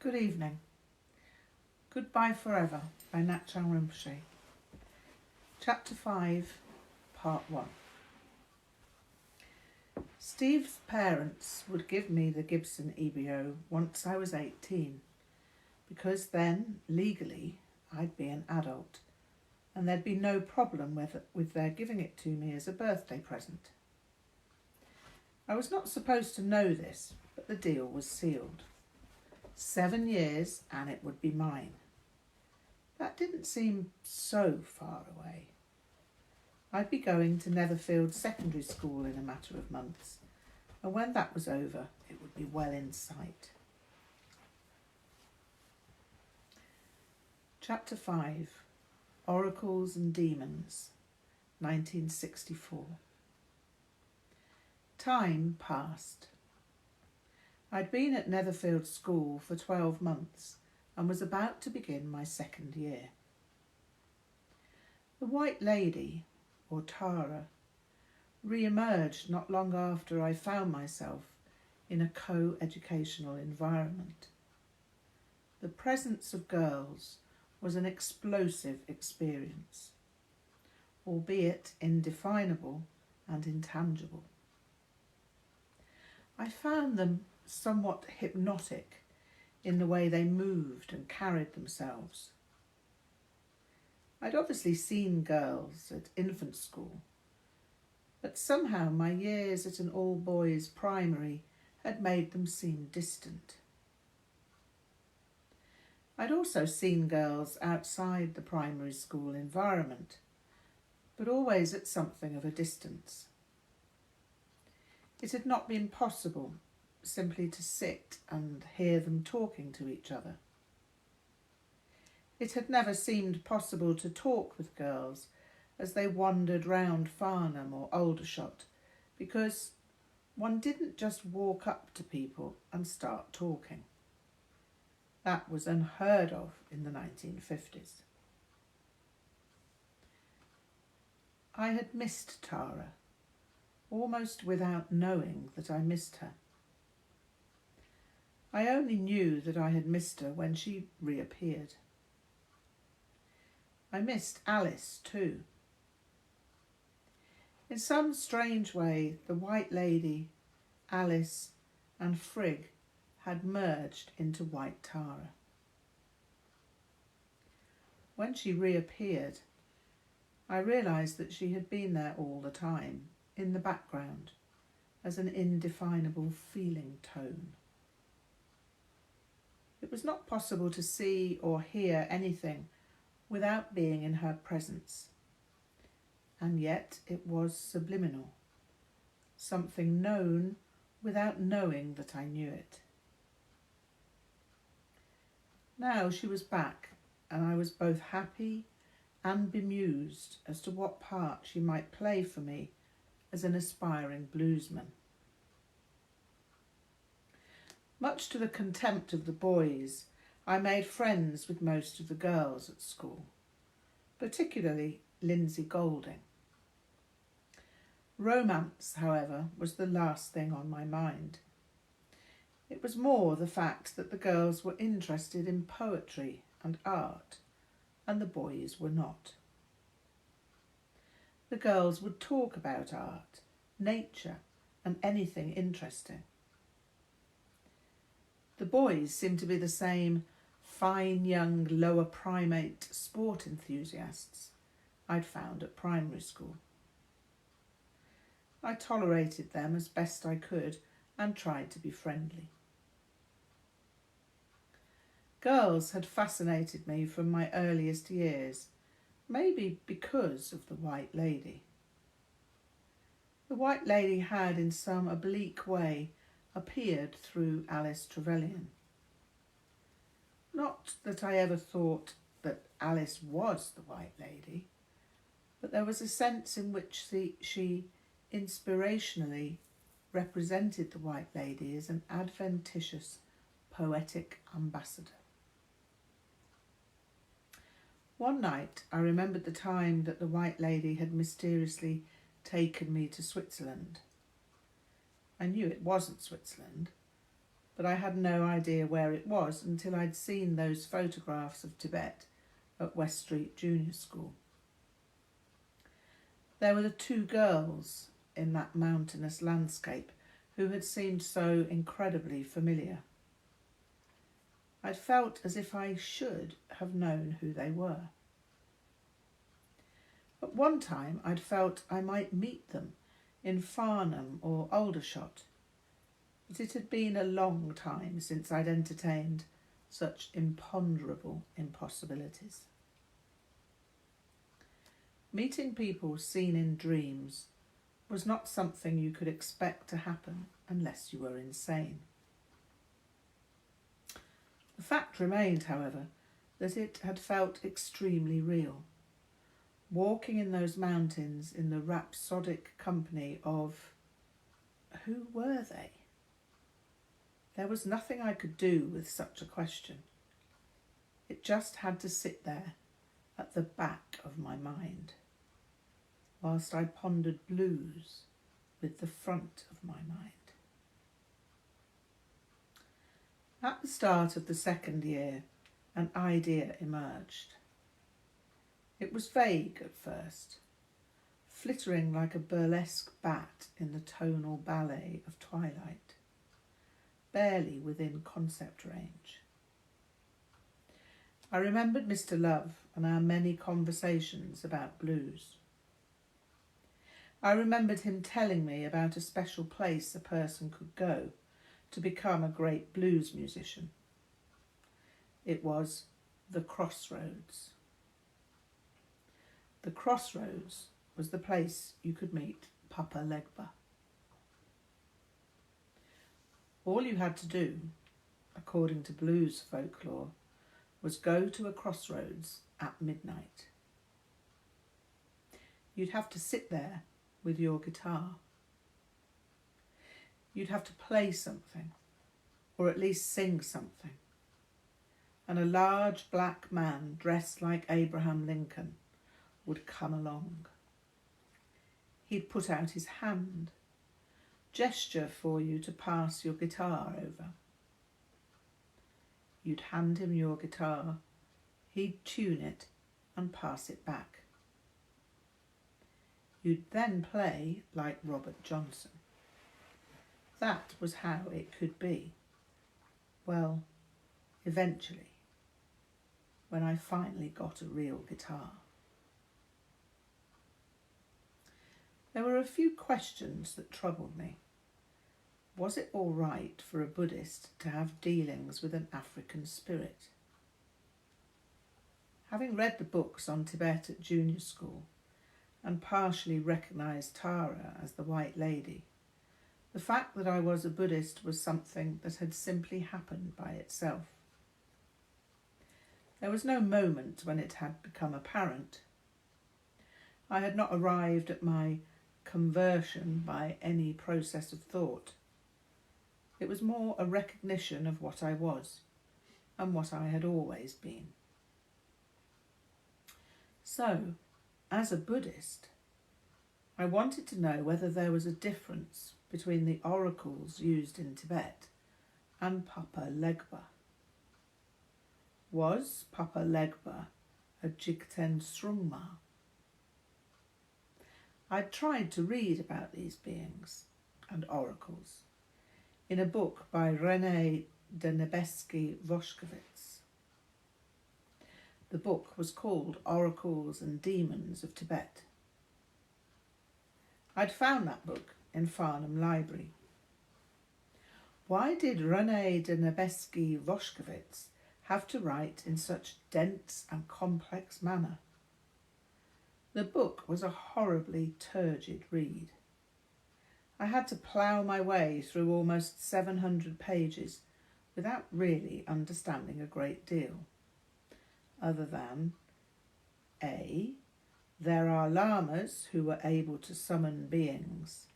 Good evening. Goodbye Forever by Ngak'chang Rinpoche. Chapter 5, Part 1. Steve's parents would give me the Gibson EBO once I was 18, because then, legally, I'd be an adult, and there'd be no problem with their giving it to me as a birthday present. I was not supposed to know this, but the deal was sealed. 7 years and it would be mine. That didn't seem so far away. I'd be going to Netherfield Secondary School in a matter of months, and when that was over, it would be well in sight. Chapter 5, Oracles and Demons, 1964. Time passed. I'd been at Netherfield School for 12 months and was about to begin my second year. The White Lady, or Tara, re-emerged not long after I found myself in a co-educational environment. The presence of girls was an explosive experience, albeit indefinable and intangible. I found them somewhat hypnotic in the way they moved and carried themselves. I'd obviously seen girls at infant school, but somehow my years at an all-boys primary had made them seem distant. I'd also seen girls outside the primary school environment, but always at something of a distance. It had not been possible simply to sit and hear them talking to each other. It had never seemed possible to talk with girls as they wandered round Farnham or Aldershot, because one didn't just walk up to people and start talking. That was unheard of in the 1950s. I had missed Tara, almost without knowing that I missed her. I only knew that I had missed her when she reappeared. I missed Alice too. In some strange way, the White Lady, Alice and Frig had merged into White Tara. When she reappeared, I realised that she had been there all the time, in the background, as an indefinable feeling tone. It was not possible to see or hear anything without being in her presence, and yet it was subliminal, something known without knowing that I knew it. Now she was back, and I was both happy and bemused as to what part she might play for me as an aspiring bluesman. Much to the contempt of the boys, I made friends with most of the girls at school, particularly Lindsay Golding. Romance, however, was the last thing on my mind. It was more the fact that the girls were interested in poetry and art, and the boys were not. The girls would talk about art, nature, and anything interesting. The boys seemed to be the same fine young lower primate sport enthusiasts I'd found at primary school. I tolerated them as best I could and tried to be friendly. Girls had fascinated me from my earliest years, maybe because of the White Lady. The White Lady had, in some oblique way, appeared through Alice Trevelyan. Not that I ever thought that Alice was the White Lady, but there was a sense in which she inspirationally represented the White Lady as an adventitious, poetic ambassador. One night I remembered the time that the White Lady had mysteriously taken me to Switzerland. I knew it wasn't Switzerland, but I had no idea where it was until I'd seen those photographs of Tibet at West Street Junior School. There were the two girls in that mountainous landscape who had seemed so incredibly familiar. I'd felt as if I should have known who they were. At one time I'd felt I might meet them in Farnham or Aldershot, but it had been a long time since I'd entertained such imponderable impossibilities. Meeting people seen in dreams was not something you could expect to happen unless you were insane. The fact remained, however, that it had felt extremely real. Walking in those mountains in the rhapsodic company of... who were they? There was nothing I could do with such a question. It just had to sit there at the back of my mind, whilst I pondered blues with the front of my mind. At the start of the second year, an idea emerged. It was vague at first, flittering like a burlesque bat in the tonal ballet of twilight, barely within concept range. I remembered Mr. Love and our many conversations about blues. I remembered him telling me about a special place a person could go to become a great blues musician. It was the Crossroads. The Crossroads was the place you could meet Papa Legba. All you had to do, according to blues folklore, was go to a crossroads at midnight. You'd have to sit there with your guitar. You'd have to play something, or at least sing something, and a large black man dressed like Abraham Lincoln would come along. He'd put out his hand, gesture for you to pass your guitar over. You'd hand him your guitar, he'd tune it and pass it back. You'd then play like Robert Johnson. That was how it could be. Well, eventually, when I finally got a real guitar. There were a few questions that troubled me. Was it all right for a Buddhist to have dealings with an African spirit? Having read the books on Tibet at junior school and partially recognised Tara as the White Lady, the fact that I was a Buddhist was something that had simply happened by itself. There was no moment when it had become apparent. I had not arrived at my conversion by any process of thought. It was more a recognition of what I was and what I had always been. So, as a Buddhist, I wanted to know whether there was a difference between the oracles used in Tibet and Papa Legba. Was Papa Legba a Jigten Srungma? I'd tried to read about these beings and oracles in a book by René de Nebesky-Voshkovitz. The book was called Oracles and Demons of Tibet. I'd found that book in Farnham Library. Why did René de Nebesky-Voshkovitz have to write in such dense and complex manner? The book was a horribly turgid read. I had to plough my way through almost 700 pages without really understanding a great deal, other than A. There are lamas who were able to summon beings,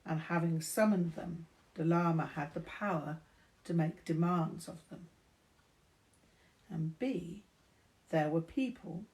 and having summoned them, the lama had the power to make demands of them. And B. There were people,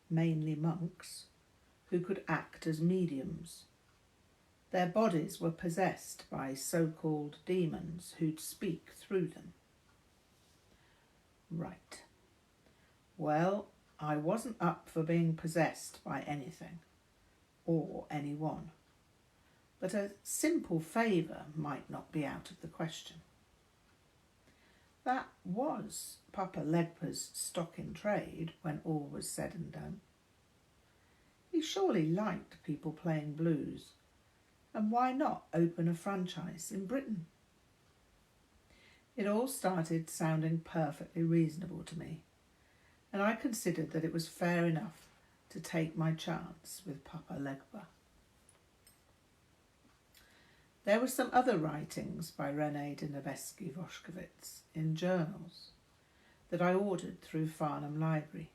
mainly monks, who could act as mediums. Their bodies were possessed by so-called demons who'd speak through them. Right. Well, I wasn't up for being possessed by anything or anyone, but a simple favour might not be out of the question. That was Papa Legba's stock in trade when all was said and done. He surely liked people playing blues, and why not open a franchise in Britain? It all started sounding perfectly reasonable to me, and I considered that it was fair enough to take my chance with Papa Legba. There were some other writings by René de Nebesky-Voshkovitz in journals that I ordered through Farnham Library,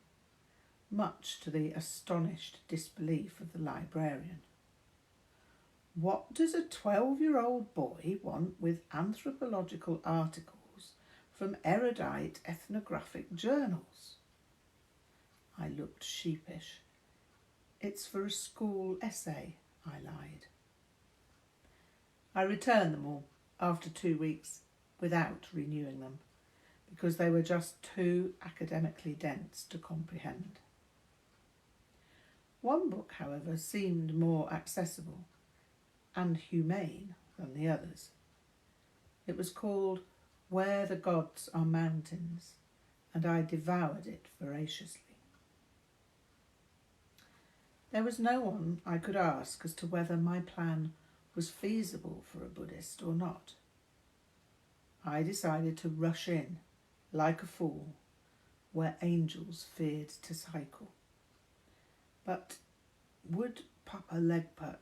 much to the astonished disbelief of the librarian. What does a 12-year-old boy want with anthropological articles from erudite ethnographic journals? I looked sheepish. It's for a school essay, I lied. I returned them all after 2 weeks without renewing them, because they were just too academically dense to comprehend. One book, however, seemed more accessible and humane than the others. It was called Where the Gods Are Mountains, and I devoured it voraciously. There was no one I could ask as to whether my plan was feasible for a Buddhist or not. I decided to rush in, like a fool, where angels feared to cycle. But would Papa Legba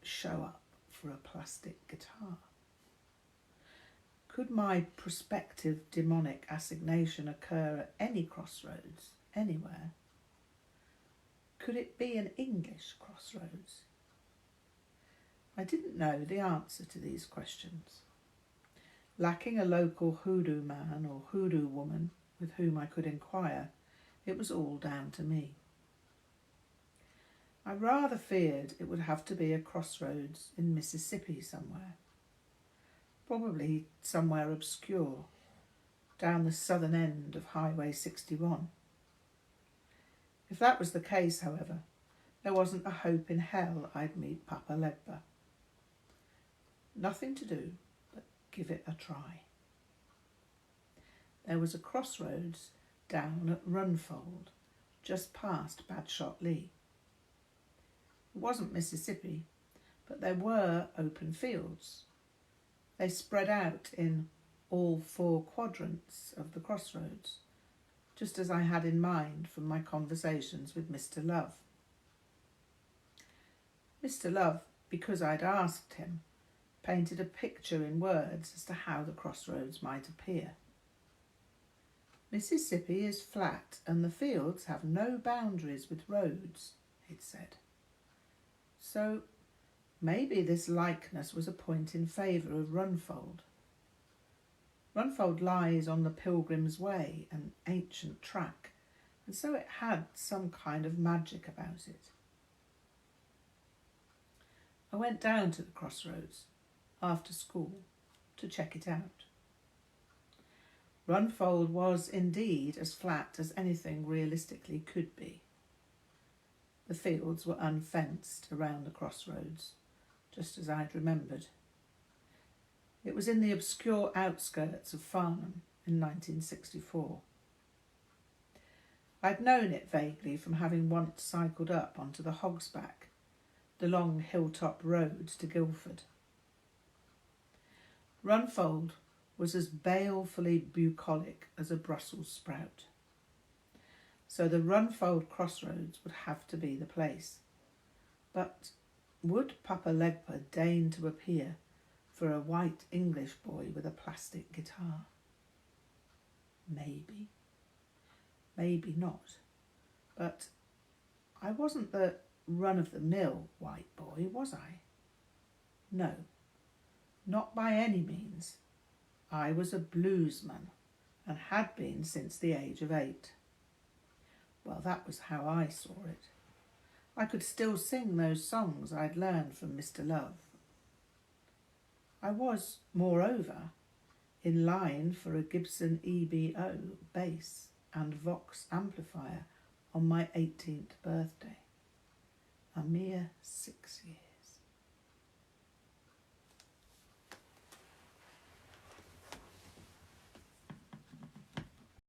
show up for a plastic guitar? Could my prospective demonic assignation occur at any crossroads, anywhere? Could it be an English crossroads? I didn't know the answer to these questions. Lacking a local hoodoo man or hoodoo woman with whom I could inquire, it was all down to me. I rather feared it would have to be a crossroads in Mississippi somewhere. Probably somewhere obscure, down the southern end of Highway 61. If that was the case, however, there wasn't a hope in hell I'd meet Papa Legba. Nothing to do but give it a try. There was a crossroads down at Runfold, just past Badshot Lee. It wasn't Mississippi, but there were open fields. They spread out in all 4 quadrants of the crossroads, just as I had in mind from my conversations with Mr. Love. Mr. Love, because I'd asked him, painted a picture in words as to how the crossroads might appear. Mississippi is flat and the fields have no boundaries with roads, it said. So maybe this likeness was a point in favour of Runfold. Runfold lies on the Pilgrim's Way, an ancient track, and so it had some kind of magic about it. I went down to the crossroads after school to check it out. Runfold was indeed as flat as anything realistically could be. The fields were unfenced around the crossroads, just as I'd remembered. It was in the obscure outskirts of Farnham in 1964. I'd known it vaguely from having once cycled up onto the Hogsback, the long hilltop road to Guildford. Runfold was as balefully bucolic as a Brussels sprout. So the Runfold crossroads would have to be the place. But would Papa Legba deign to appear for a white English boy with a plastic guitar? Maybe. Maybe not. But I wasn't the run-of-the-mill white boy, was I? No, not by any means. I was a bluesman and had been since the age of 8. Well, that was how I saw it. I could still sing those songs I'd learned from Mr. Love I was, moreover, in line for a Gibson EBO bass and Vox amplifier on my 18th birthday. A mere 6 years.